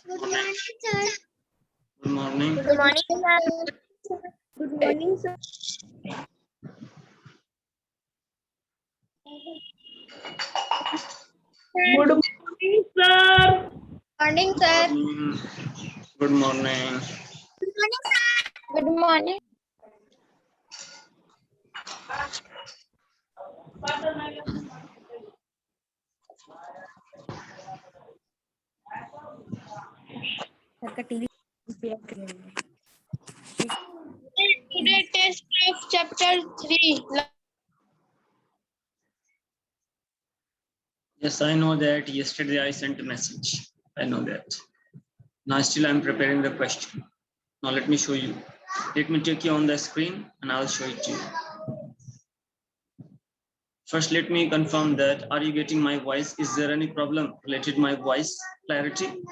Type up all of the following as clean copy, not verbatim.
Good morning, sir. Good morning. Good morning, sir. Good morning, sir. Good morning, sir. Morning, sir. Morning. Good morning. Good morning, sir. Good morning. Today test of chapter 3. Yes, I know that. Yesterday I sent a message. I know that. Now still I'm preparing the question. Now let me show you. Let me take you on the screen and I'll show it to you. First, let me confirm that. Are you getting my voice? Is there any problem related to my voice clarity?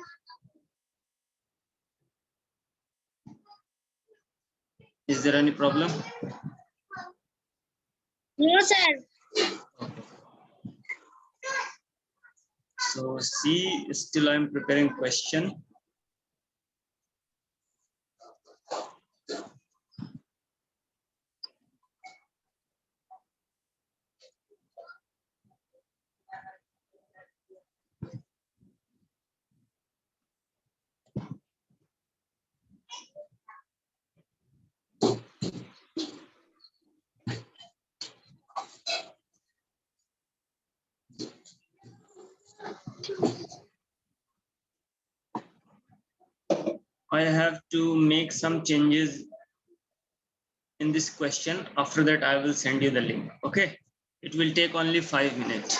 Is there any problem? No, sir. Okay. So see, still I'm preparing question. I have to make some changes in this question. After that, I will send you the link. Okay. It will take only 5 minutes.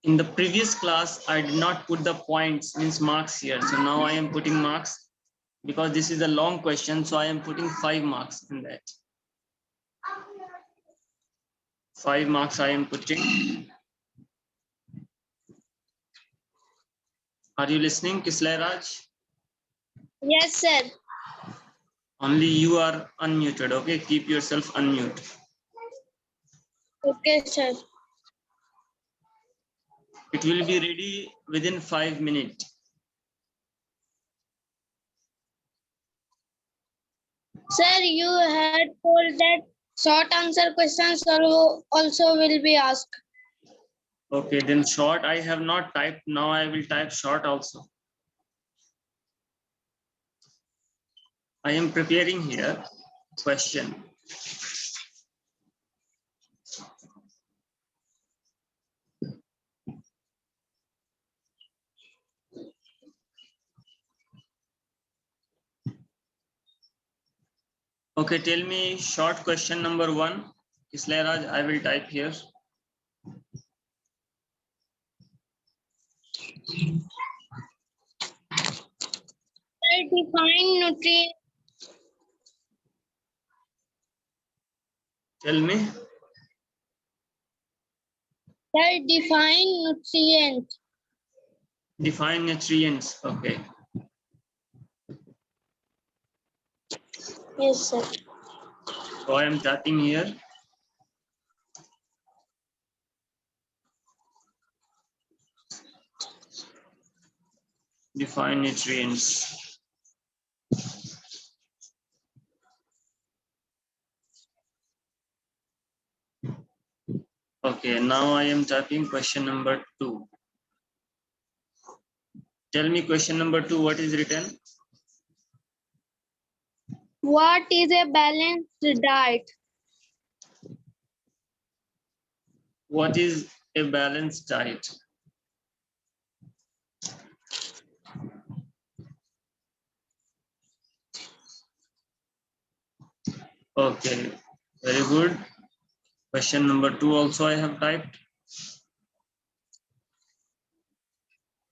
In the previous class, I did not put the points, means marks here. So now I am putting marks because this is a long question. So I am putting 5 marks in that. 5 marks I am putting. Are you listening, Kislay Raj? Yes, sir. Only you are unmuted. Okay, keep yourself unmuted. Okay, sir. It will be ready within 5 minutes. Sir, you had told that short answer questions also will be asked. Okay, then short I have not typed. Now I will type short also. I am preparing here question. Okay, tell me short question number 1. Kislay Raj, I will type here. Sir, define nutrient. Tell me. Sir, define nutrient. Define nutrients. Okay. Yes, sir. So I am typing here. Define nutrients. Okay, now I am typing question number 2. Tell me question number 2, what is written? What is a balanced diet? What is a balanced diet? Okay, very good. Question number 2 also I have typed.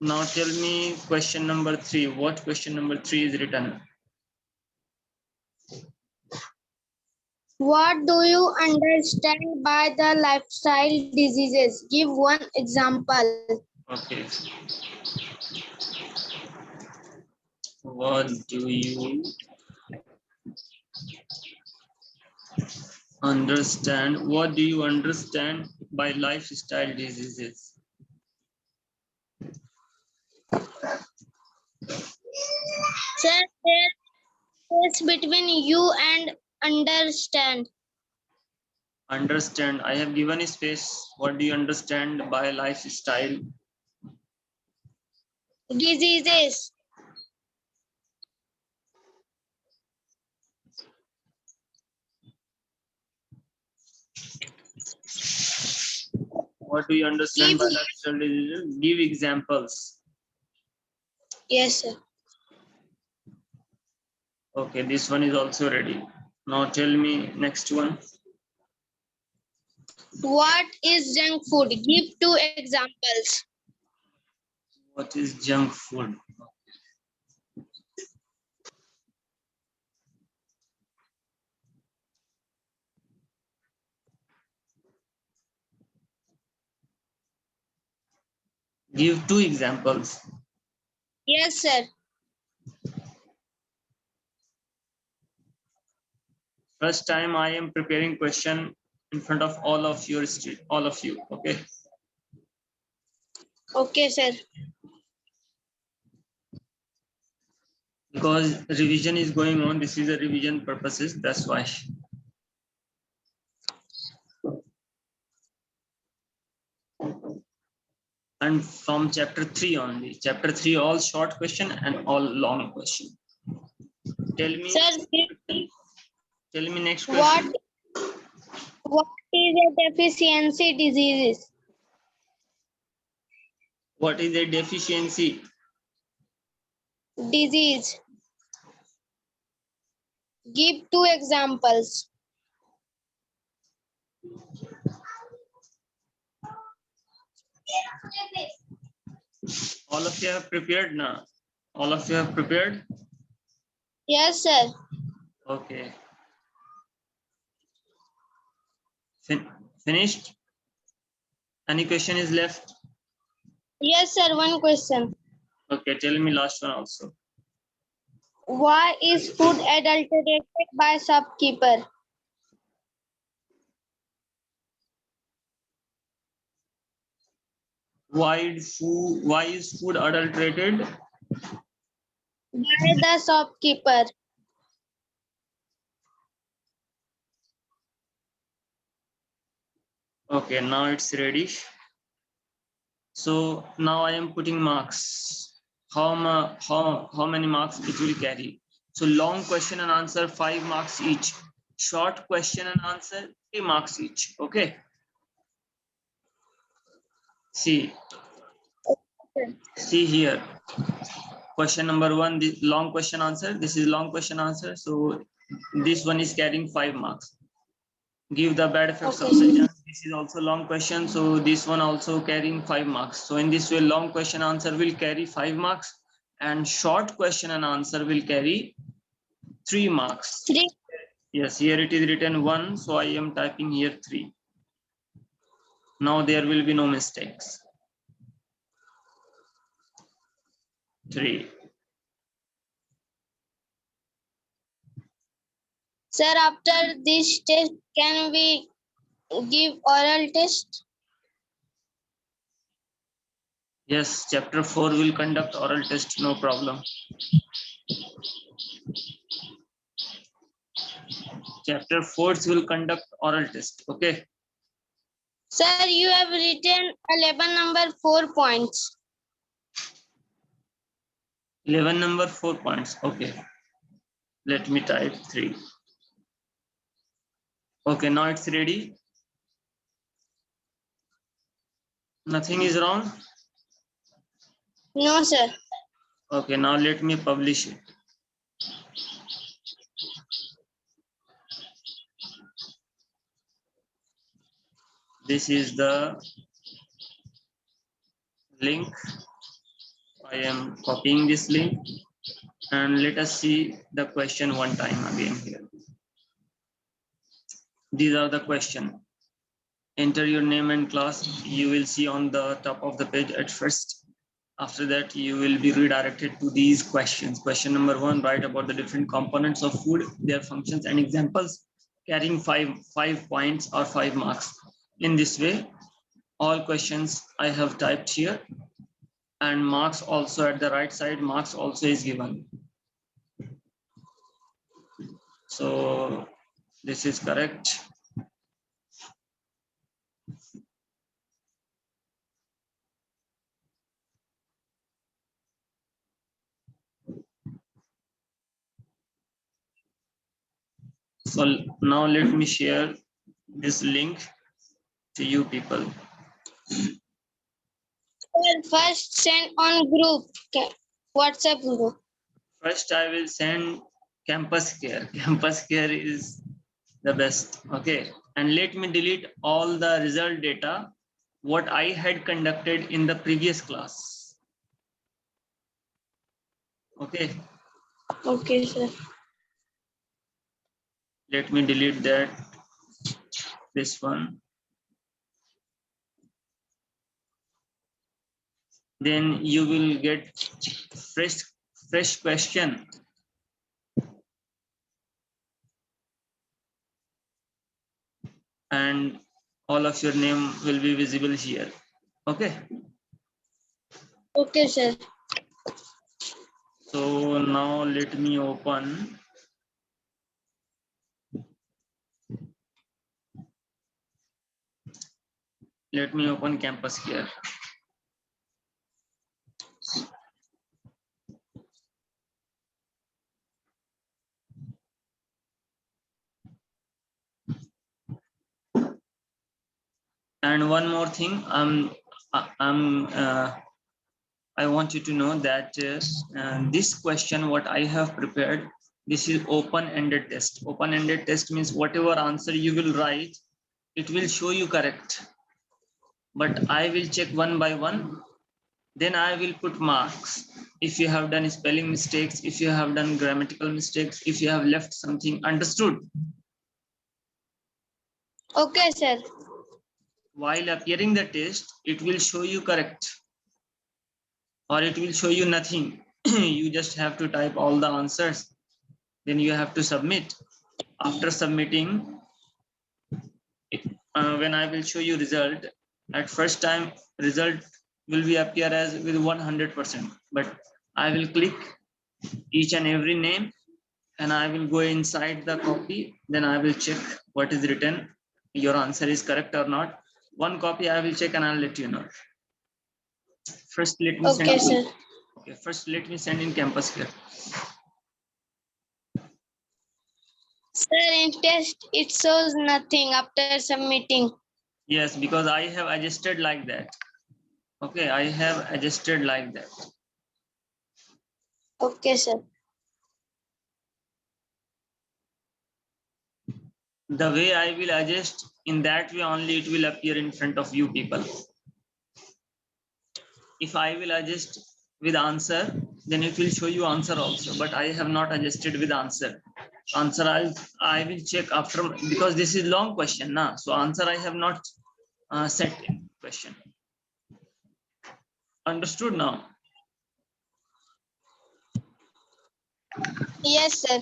Now tell me question number 3. What question number 3 is written? What do you understand by the lifestyle diseases? Give one example. Okay. What do you Understand. What do you understand by lifestyle diseases? Sir, there is between you and understand. Understand. I have given a space. What do you understand by lifestyle? Diseases. What do you understand by Give- lifestyle diseases? Give examples. Yes, sir. Okay, this one is also ready. Now tell me next one. What is junk food? Give 2 examples. What is junk food? Give 2 examples. Yes, sir. First time I am preparing question in front of all of you. Okay. Okay, sir. Because revision is going on. This is a revision purposes. That's why. And from chapter 3 only. Chapter 3 all short question and all long question. Tell me. Sir, Tell me next question. what is a deficiency disease? What is a deficiency? Disease. Give 2 examples. All of you have prepared now. All of you have prepared. Yes, sir. Okay. Finished? Any question is left? Yes, sir. One question. Okay, tell me last one also. Why is food adulterated by shopkeeper? Why is food adulterated? By the shopkeeper. Okay, now it's ready. So now I am putting marks. How many marks it will carry? So long question and answer 5 marks each. Short question and answer 3 marks each. Okay. See here. Question number 1, this long question answer. This is long question answer. So this one is carrying 5 marks. Give the bad effects of substance. This is also long question. So this one also carrying 5 marks. So in this way, long question answer will carry 5 marks and short question and answer will carry 3 marks. 3. Yes, here it is written 1. So I am typing here 3. Now there will be no mistakes. 3. Sir, after this test, can we give oral test? Yes, chapter 4 will conduct oral test, no problem. Chapter 4 will conduct oral test, okay? Sir, you have written 11 number 4 points. 11 number 4 points, okay. Let me type 3. Okay, now it's ready. Nothing is wrong? No, sir. Okay, now let me publish it. This is the link. I am copying this link and let us see the question one time again here. These are the questions. Enter your name and class. You will see on the top of the page at first. After that, you will be redirected to these questions. Question number 1, write about the different components of food, their functions and examples. carrying five points or 5 marks. In this way, all questions I have typed here, and marks also at the right side, marks also is given. So this is correct. So now let me share this link to you people. Sir, first send on group, WhatsApp group. First, I will send campus care. Campus care is the best. Okay. And let me delete all the result data, what I had conducted in the previous class. Okay. Okay, sir. Let me delete that. This one. Then you will get fresh question. And all of your name will be visible here. Okay. Okay, sir. So now let me open. Let me open campus here. And one more thing, I want you to know that this question, what I have prepared, this is open-ended test. Open-ended test means whatever answer you will write, it will show you correct. But I will check one by one. Then I will put marks. If you have done spelling mistakes, if you have done grammatical mistakes, if you have left something understood. Okay, sir. While appearing the test, it will show you correct. Or it will show you nothing. You just have to type all the answers. Then you have to submit. After submitting, when I will show you result, at first time result will be appear as with 100%. But I will click each and every name and I will go inside the copy. Then I will check what is written. Your answer is correct or not. One copy I will check and I'll let you know. First, let me Okay, send. sir. Okay, first let me send in campus here. Sir, in test, it shows nothing after submitting. Yes, because I have adjusted like that. Okay, I have adjusted like that. Okay, sir. The way I will adjust, in that way only it will appear in front of you people. If I will adjust with answer, then it will show you answer also, but I have not adjusted with answer. Answer I will check after, because this is long question now. So answer I have not set in question. Understood now? Yes, sir.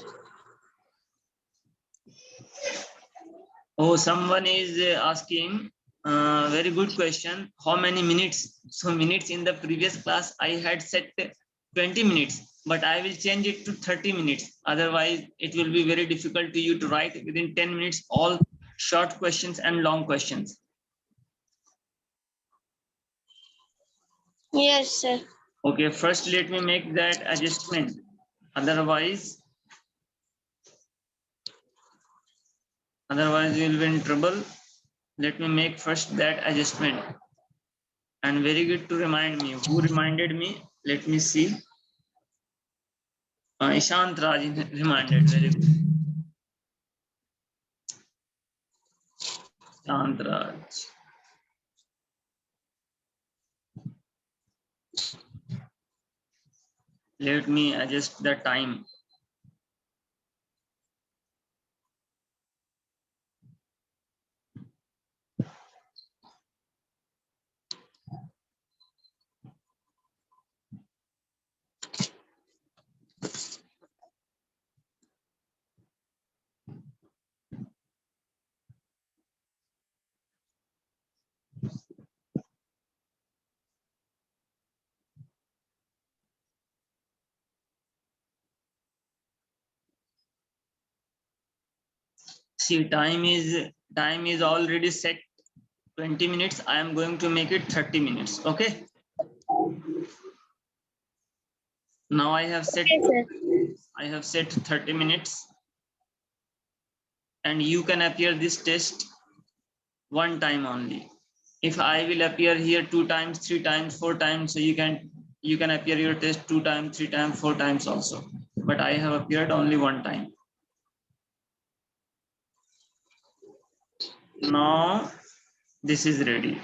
Oh, someone is asking, very good question. How many minutes? So minutes in the previous class, I had set 20 minutes, but I will change it to 30 minutes. Otherwise, it will be very difficult to you to write within 10 minutes, all short questions and long questions. Yes, sir. Okay, first let me make that adjustment. Otherwise you will be in trouble. Let me make first that adjustment. And very good to remind me. Who reminded me? Let me see. Ishant Raj reminded. Very good. Ishant Raj. Let me adjust the time. See, time is already set 20 minutes. I am going to make it 30 minutes. Okay. Now I have set Okay, sir. 30 minutes, and you can appear this test one time only. If I will appear here 2 times, 3 times, 4 times, so you can appear your test 2 times, 3 times, 4 times also. But I have appeared only one time. Now this is ready.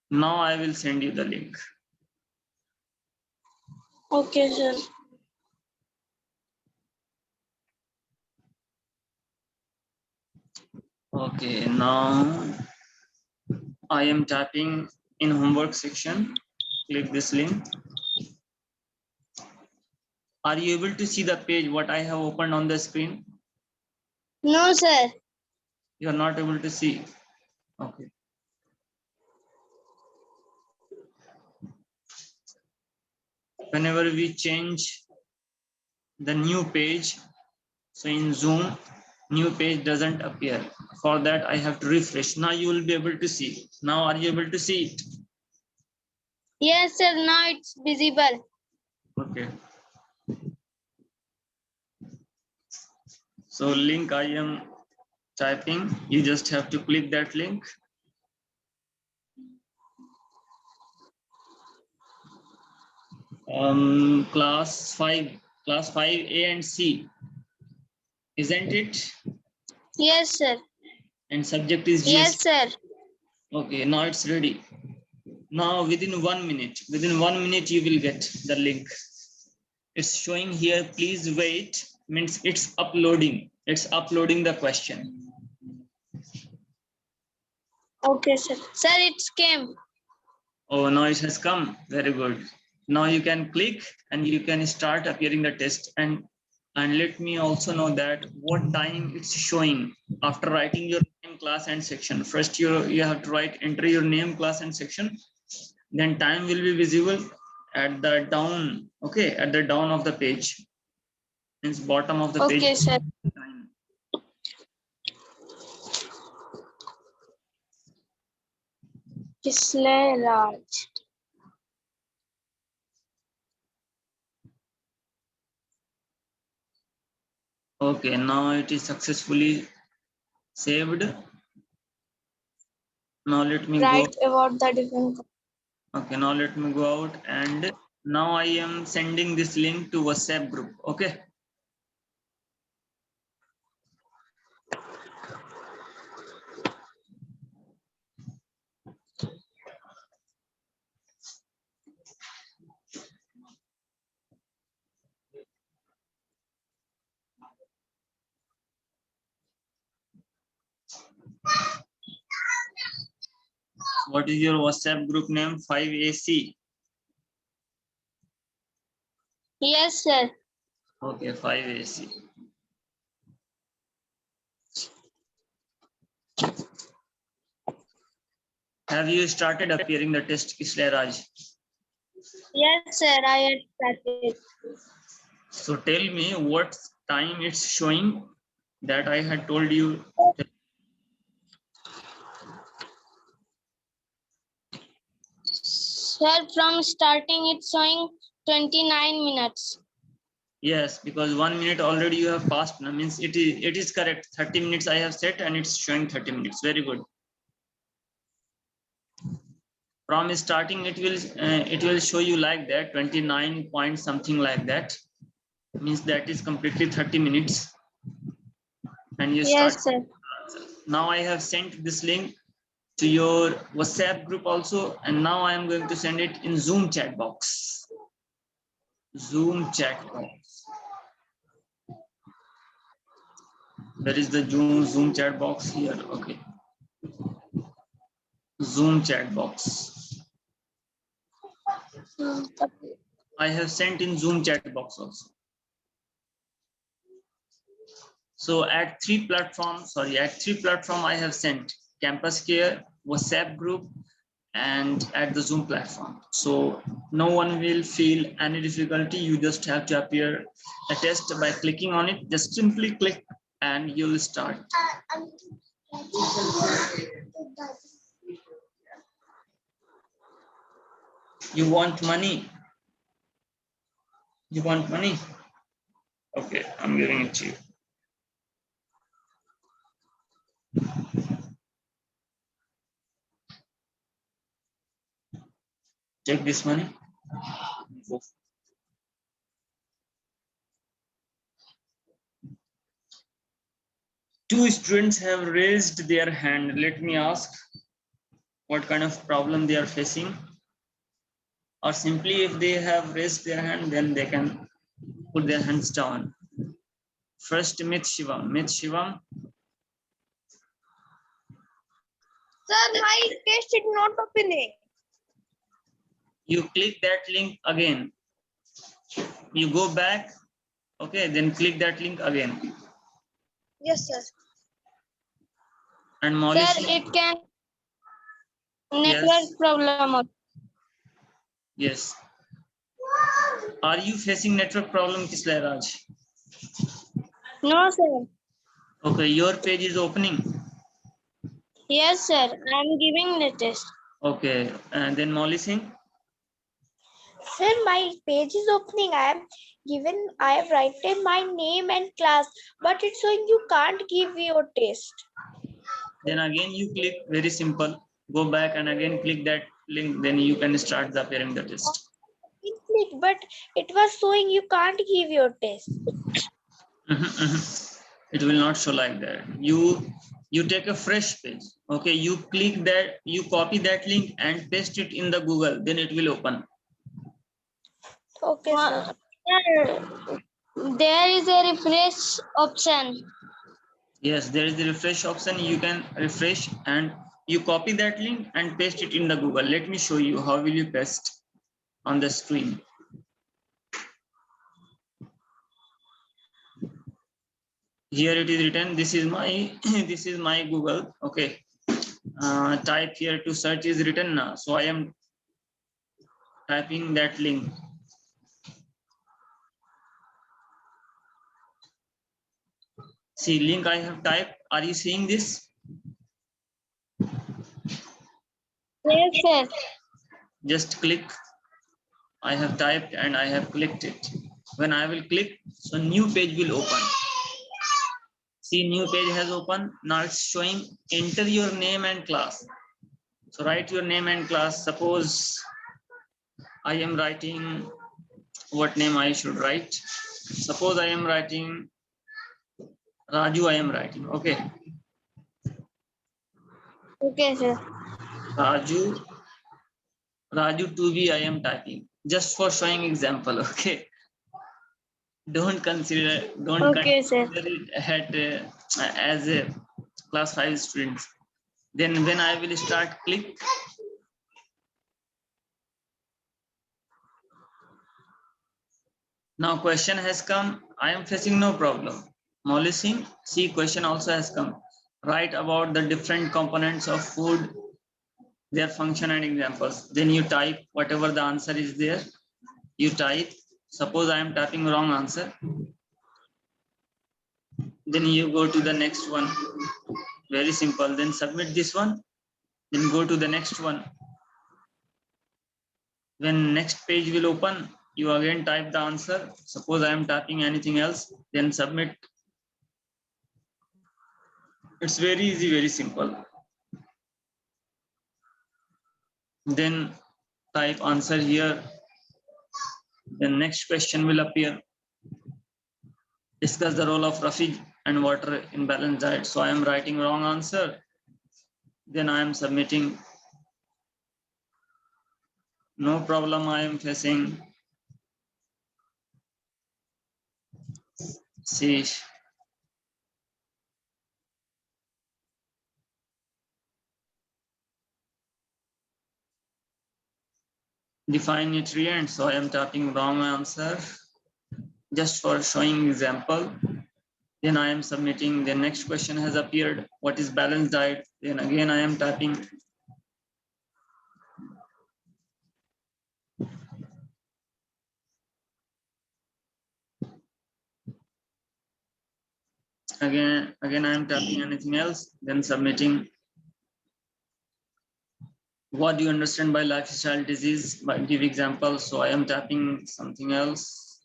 Now I will send you the link. Okay, sir. Okay, now I am typing in homework section. Click this link. Are you able to see the page what I have opened on the screen? No, sir. You are not able to see. Okay. Whenever we change the new page, so in Zoom, new page doesn't appear. For that, I have to refresh. Now you will be able to see. Now are you able to see it? Yes, sir. Now it's visible. Okay. So link I am typing. You just have to click that link. Class 5A and C, isn't it? Yes, sir. And subject is GST. Yes, sir. Okay, now it's ready. Now within 1 minute, you will get the link. It's showing here, please wait, means it's uploading. It's uploading the question. Okay, sir. Sir, it's came. Oh, now it has come. Very good. Now you can click and you can start appearing the test. And let me also know that what time it's showing after writing your name, class and section. First you have to enter your name, class and section. Then time will be visible at the down, okay, at the down of the page. Means bottom of the page. Okay, sir. Time. Kisle Raj. Okay, now it is successfully saved. Now let me go. Write about the different. Okay, now let me go out, and now I am sending this link to WhatsApp group. Okay. What is your WhatsApp group name? 5AC. Yes, sir. Okay, 5AC. Have you started appearing the test, Kisle Raj? Yes, sir. I had started. So tell me what time it's showing that I had told you. Sir, from starting it's showing 29 minutes. Yes, because 1 minute already you have passed. Now means it is correct. 30 minutes I have set and it's showing 30 minutes. Very good. From starting it will show you like that 29 point something like that. Means that is completely 30 minutes. And you Yes, start. sir. Now I have sent this link to your WhatsApp group also, and now I am going to send it in Zoom chat box. Zoom chat box. There is the Zoom chat box here. Okay. Zoom chat box. I have sent in Zoom chat box also. So at three platforms I have sent: Campus Care, WhatsApp group, and at the Zoom platform. So no one will feel any difficulty. You just have to appear a test by clicking on it. Just simply click and you'll start. You want money? You want money? Okay, I'm giving it to you. Take this money. Go. Two students have raised their hand. Let me ask what kind of problem they are facing. Or simply if they have raised their hand, then they can put their hands down. First, Mit Shivam. Mit Shivam. Sir, my test is not opening. You click that link again. You go back. Okay, then click that link again. Yes, sir. And Molly. Sir, it can network Yes. problem. Yes. Are you facing network problem, Kislay Raj? No, sir. Okay, your page is opening. Yes, sir. I'm giving the test. Okay, and then Molly Singh. Sir, my page is opening. I have written my name and class, but it's showing you can't give your test. Then again you click, very simple. Go back and again click that link. Then you can start the appearing the test. It clicked, but it was showing you can't give your test. It will not show like that. You take a fresh page. Okay, you click that, you copy that link and paste it in the Google. Then it will open. Okay, sir. Sir, there is a refresh option. Yes, there is the refresh option. You can refresh and you copy that link and paste it in the Google. Let me show you how will you paste on the screen. Here it is written. This is my this is my Google. Okay. Type here to search is written now. So I am typing that link. See, link I have typed. Are you seeing this? Yes, sir. Just click. I have typed and I have clicked it. When I will click, so new page will open. See, new page has opened. Now it's showing enter your name and class. So write your name and class. Suppose I am writing what name I should write. Suppose I am writing Raju, I am writing. Okay. Okay, sir. Raju 2B I am typing. Just for showing example. Okay. Don't consider Okay, sir. it as a class 5 students. Then when I will start click, now question has come. I am facing no problem. Molly Singh, see, question also has come. Write about the different components of food, their function and examples. Then you type whatever the answer is there. You type. Suppose I am typing wrong answer. Then you go to the next one. Very simple. Then submit this one. Then go to the next one. When next page will open, you again type the answer. Suppose I am typing anything else, then submit. It's very easy, very simple. Then type answer here. The next question will appear. Discuss the role of Rafiq and water in balanced diet. So I am writing wrong answer. Then I am submitting. No problem I am facing. See. Define nutrient. So I am typing wrong answer. Just for showing example. Then I am submitting. The next question has appeared. What is balanced diet? Then again I am typing. Again I am tapping anything else, then submitting. What do you understand by lifestyle disease? By give examples. So I am tapping something else.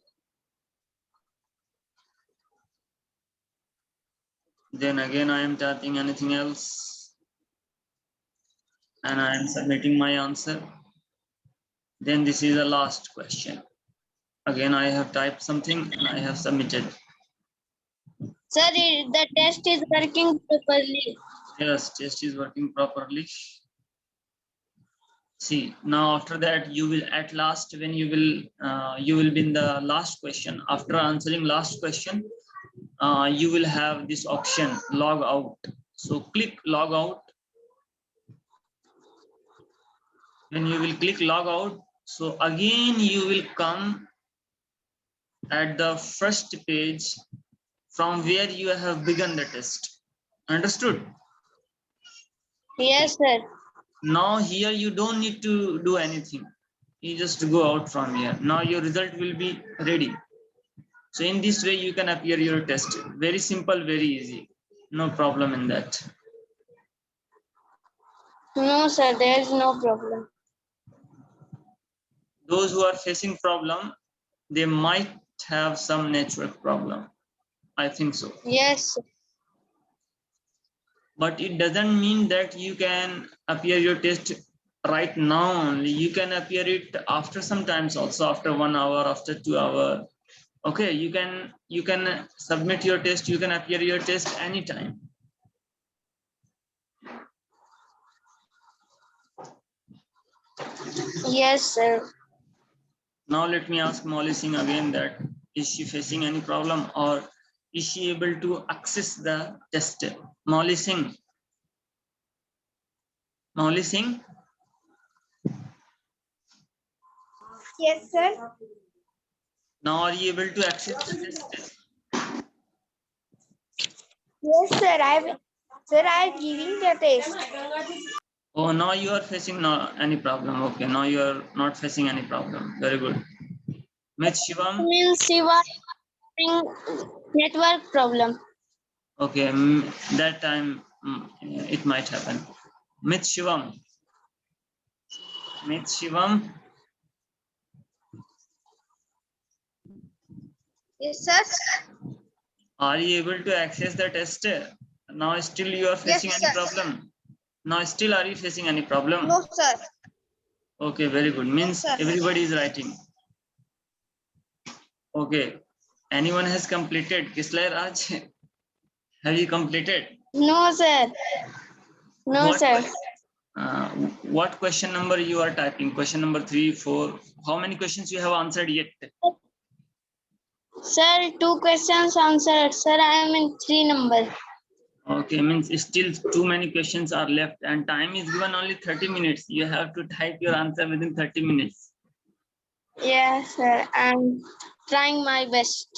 Then again I am tapping anything else. And I am submitting my answer. Then this is the last question. Again I have typed something and I have submitted. Sir, the test is working properly. Yes, test is working properly. See, now after that you will at last when you will be in the last question. After answering last question, you will have this option log out. So click log out. When you will click log out, so again you will come at the first page from where you have begun the test. Understood? Yes, sir. Now here you don't need to do anything. You just go out from here. Now your result will be ready. So in this way you can appear your test. Very simple, very easy. No problem in that. No, sir, there is no problem. Those who are facing problem, they might have some network problem. I think so. Yes, sir. But it doesn't mean that you can appear your test right now only. You can appear it after some times also, after 1 hour, after 2 hours. Okay, you can submit your test, you can appear your test anytime. Yes, sir. Now let me ask Molly Singh again that is she facing any problem or is she able to access the test? Molly Singh. Molly Singh. Yes, sir. Now are you able to access the test? Yes, sir. I'm giving the test. Oh, now you are facing no any problem. Okay, now you are not facing any problem. Very good. Miss Shivam. Means Shiva having network problem. Okay, that time it might happen. Miss Shivam. Miss Shivam. Yes, sir. Are you able to access the test? Now still you are facing Yes, any sir. problem? Now still are you facing any problem? No, sir. Okay, very good. Means sir. everybody is writing. Okay. Anyone has completed? Kislay Raj, have you completed? No, sir. No, What sir. what question number you are typing? Question number 3, 4. How many questions you have answered yet? Sir, 2 questions answered. Sir, I am in 3 number. Okay, means still too many questions are left and time is given only 30 minutes. You have to type your answer within 30 minutes. Yes, sir. I'm trying my best.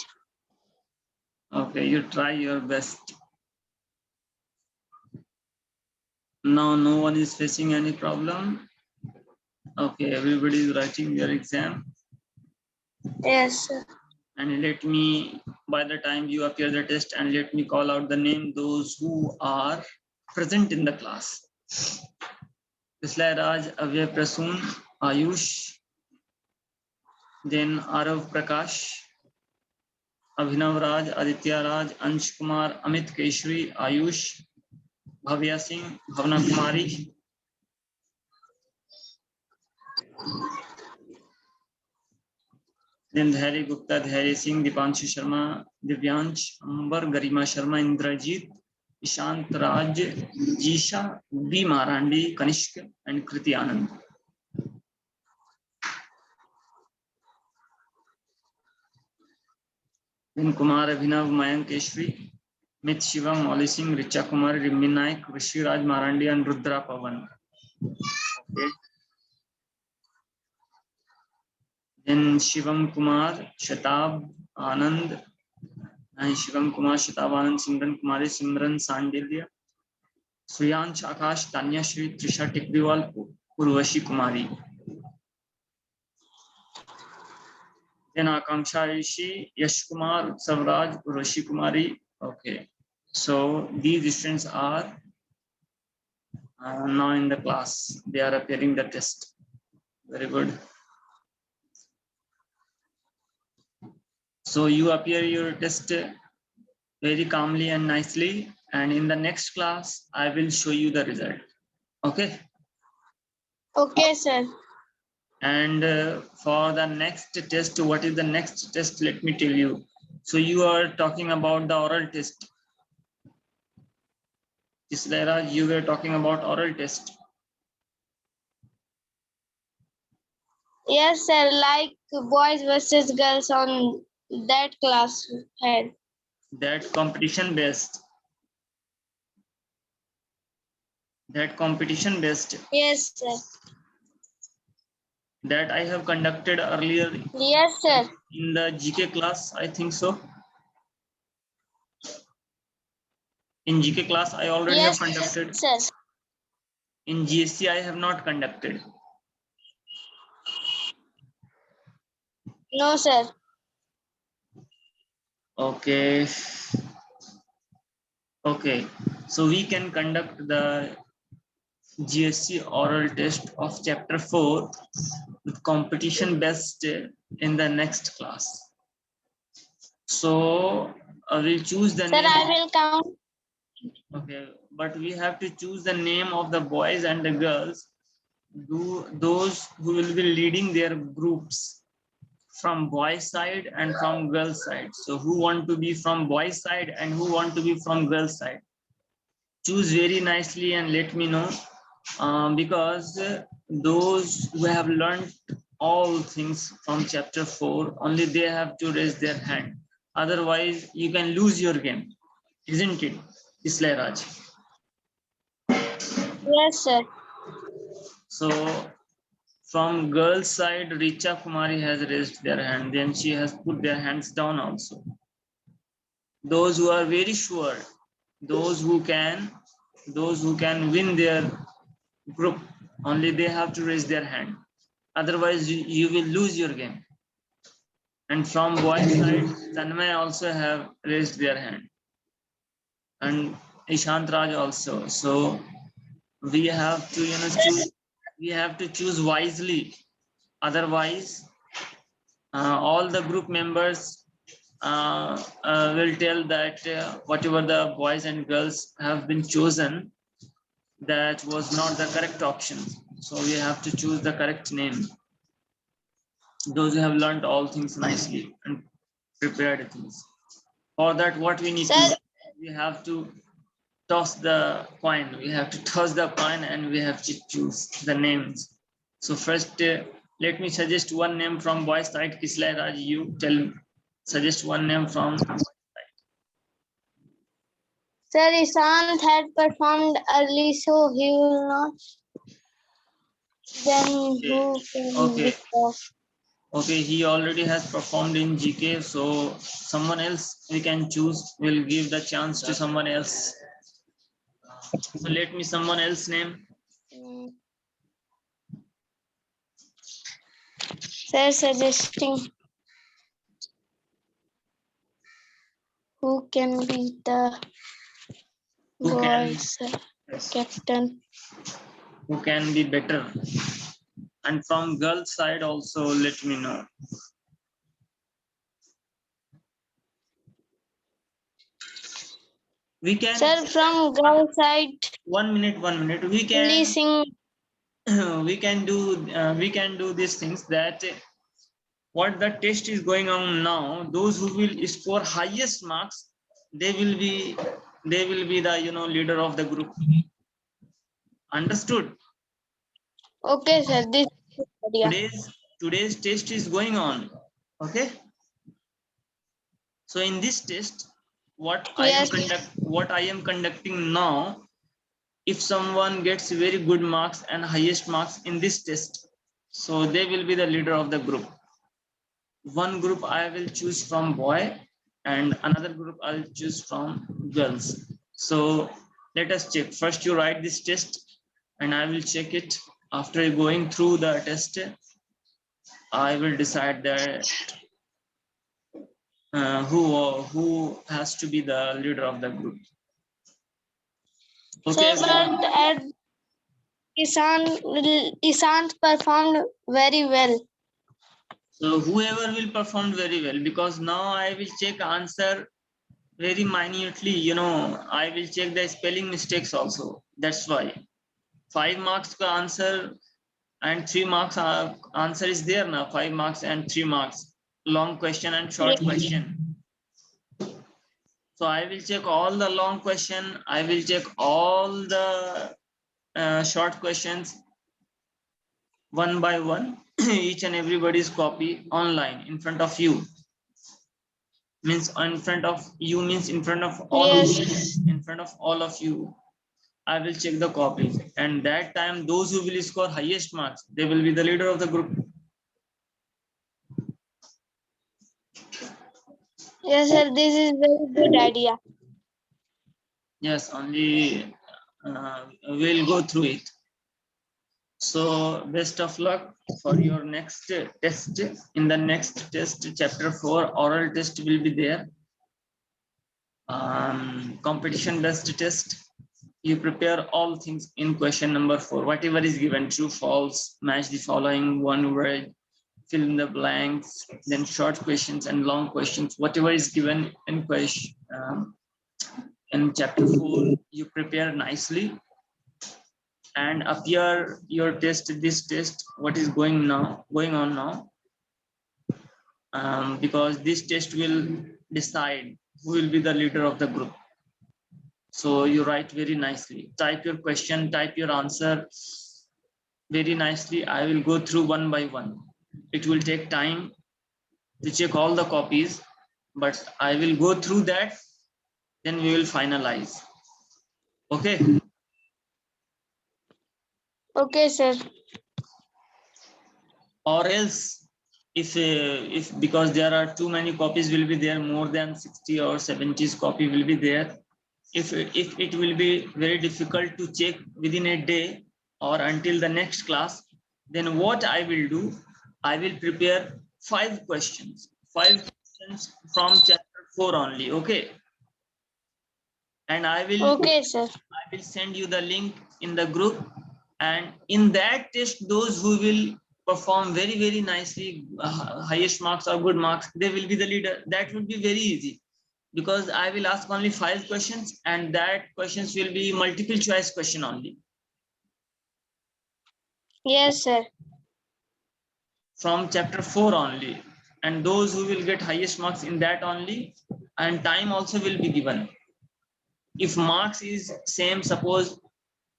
Okay, you try your best. Now no one is facing any problem. Okay, everybody is writing their exam. Yes, sir. And let me, by the time you appear the test, and let me call out the name those who are present in the class. Kislay Raj, Avyay Prasoon, Ayush, then Arav Prakash, Abhinav Raj, Aditya Raj, Ansh Kumar, Amit Keshri, Ayush, Bhavya Singh, Bhavna Kumari. Then Dhairya Gupta, Dhairya Singh, Dipanshu Sharma, Divyansh, Ambar, Garima Sharma, Indrajit, Ishant Raj, Jisha, B. Marandi, Kanishk, and Kriti Anand. Then Kumar, Abhinav, Mayank Keshri, Mit Shivam, Molly Singh, Richa Kumar, Rimmi Naik, Rishi Raj Marandi, and Rudra Pavan. Okay. Then Shivam Kumar, Shatab, Anand, and Shivam Kumar, Shatab Anand, Simran Kumari, Simran Sandilya, Suyansh Akash, Tanya Shri, Trisha Tikriwal, Urvashi Kumari. Then Akanksha Rishi, Yash Kumar, Savraj, Urvashi Kumari. Okay. So these students are now in the class. They are appearing the test. Very good. So you appear your test very calmly and nicely. And in the next class, I will show you the result. Okay. Okay, sir. And for the next test, what is the next test? Let me tell you. So you are talking about the oral test. Islera, you were talking about oral test. Yes, sir. Like boys versus girls on that class head. That competition based. That competition based. Yes, sir. That I have conducted earlier Yes, sir. in the GK class, I think so. In GK class, I already have Yes, conducted. sir. In GSC, I have not conducted. No, sir. Okay. Okay. So we can conduct the GSC oral test of chapter 4 with competition based in the next class. So we'll choose the Sir, name. I will count. Okay, but we have to choose the name of the boys and the girls, those who will be leading their groups from boys side and from girls side. So who want to be from boys side and who want to be from girls side? Choose very nicely and let me know, because those who have learned all things from chapter 4, only they have to raise their hand. Otherwise, you can lose your game, isn't it, Islay Raj? Yes, sir. So from girls side, Richa Kumari has raised their hand. Then she has put their hands down also. Those who are very sure, those who can win their group, only they have to raise their hand. Otherwise, you will lose your game. And from boys side, Tanmay also have raised their hand, and Ishant Raj also. So we have to, choose. We have to choose wisely. Otherwise, all the group members will tell that whatever the boys and girls have been chosen, that was not the correct option. So we have to choose the correct name. Those who have learned all things nicely and prepared things. For that, what we need to do, we have to toss the coin. We have to toss the coin and we have to choose the names. So first, let me suggest one name from boys side. Kislay Raj, you suggest one name from. Sir, Isant had performed early, so he will not. Then who can Okay. discuss? Okay, he already has performed in GK, so someone else we can choose. We'll give the chance to someone else. So let me someone else name. Sir, suggesting who can be the Who can, boys captain. who can be better. And from girls side also, let me know. We can. Sir, from girl side, 1 minute. We can. only sing. We can do these things, that what the test is going on now, those who will score highest marks, they will be the leader of the group. Understood? Okay, sir. This is idea. Today's test is going on. Okay. So in this test, what Yes. I am conducting now, if someone gets very good marks and highest marks in this test, so they will be the leader of the group. One group I will choose from boy and another group I'll choose from girls. So let us check. First you write this test and I will check it. After going through the test, I will decide that who has to be the leader of the group. Okay, Sir, but at Isan performed very well. so whoever will perform very well, because now I will check answer very minutely, I will check the spelling mistakes also. That's why 5 marks ka answer and 3 marks answer is there now. 5 marks and 3 marks, long question and short Yes. question. So I will check all the long question. I will check all the short questions one by one. Each and everybody's copy online in front of you. Means in front of you means in front of all Yes. of you. In front of all of you, I will check the copies. And that time, those who will score highest marks, they will be the leader of the group. Yes, sir. This is very good idea. Yes, only we'll go through it. So best of luck for your next test. In the next test, chapter 4, oral test will be there. Competition based test. You prepare all things in question number 4. Whatever is given, true, false, match the following, one word, fill in the blanks, then short questions and long questions. Whatever is given in question in chapter 4, you prepare nicely and appear your test. This test, what is going on now, because this test will decide who will be the leader of the group. So you write very nicely. Type your question, type your answer very nicely. I will go through one by one. It will take time to check all the copies, but I will go through that, then we will finalize. Okay. Okay, sir. Or else, if because there are too many copies will be there, more than 60 or 70 copy will be there. If it will be very difficult to check within a day or until the next class, then what I will do, I will prepare 5 questions from chapter 4 only. Okay. And I will Okay, sir. send you the link in the group, and in that test, those who will perform very, very nicely, highest marks or good marks, they will be the leader. That would be very easy, because I will ask only 5 questions, and that questions will be multiple choice question only Yes, sir. from chapter 4 only, and those who will get highest marks in that only, and time also will be given. If marks is same, suppose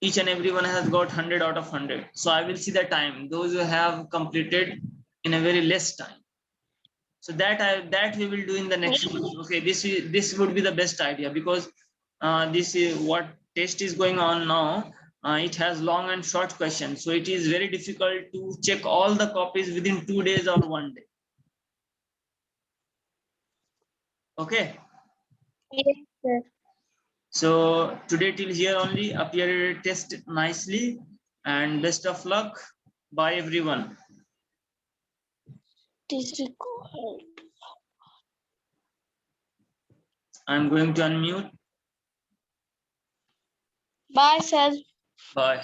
each and everyone has got 100 out of 100, so I will see the time those who have completed in a very less time. So that we will do in the next one. Okay, this would be the best idea, because this is what test is going on now. It has long and short questions, so it is very difficult to check all the copies within 2 days or 1 day. Okay. Yes, sir. So today till here only. Appear your test nicely, and best of luck. Bye everyone. This record. I'm going to unmute. Bye, sir. Bye.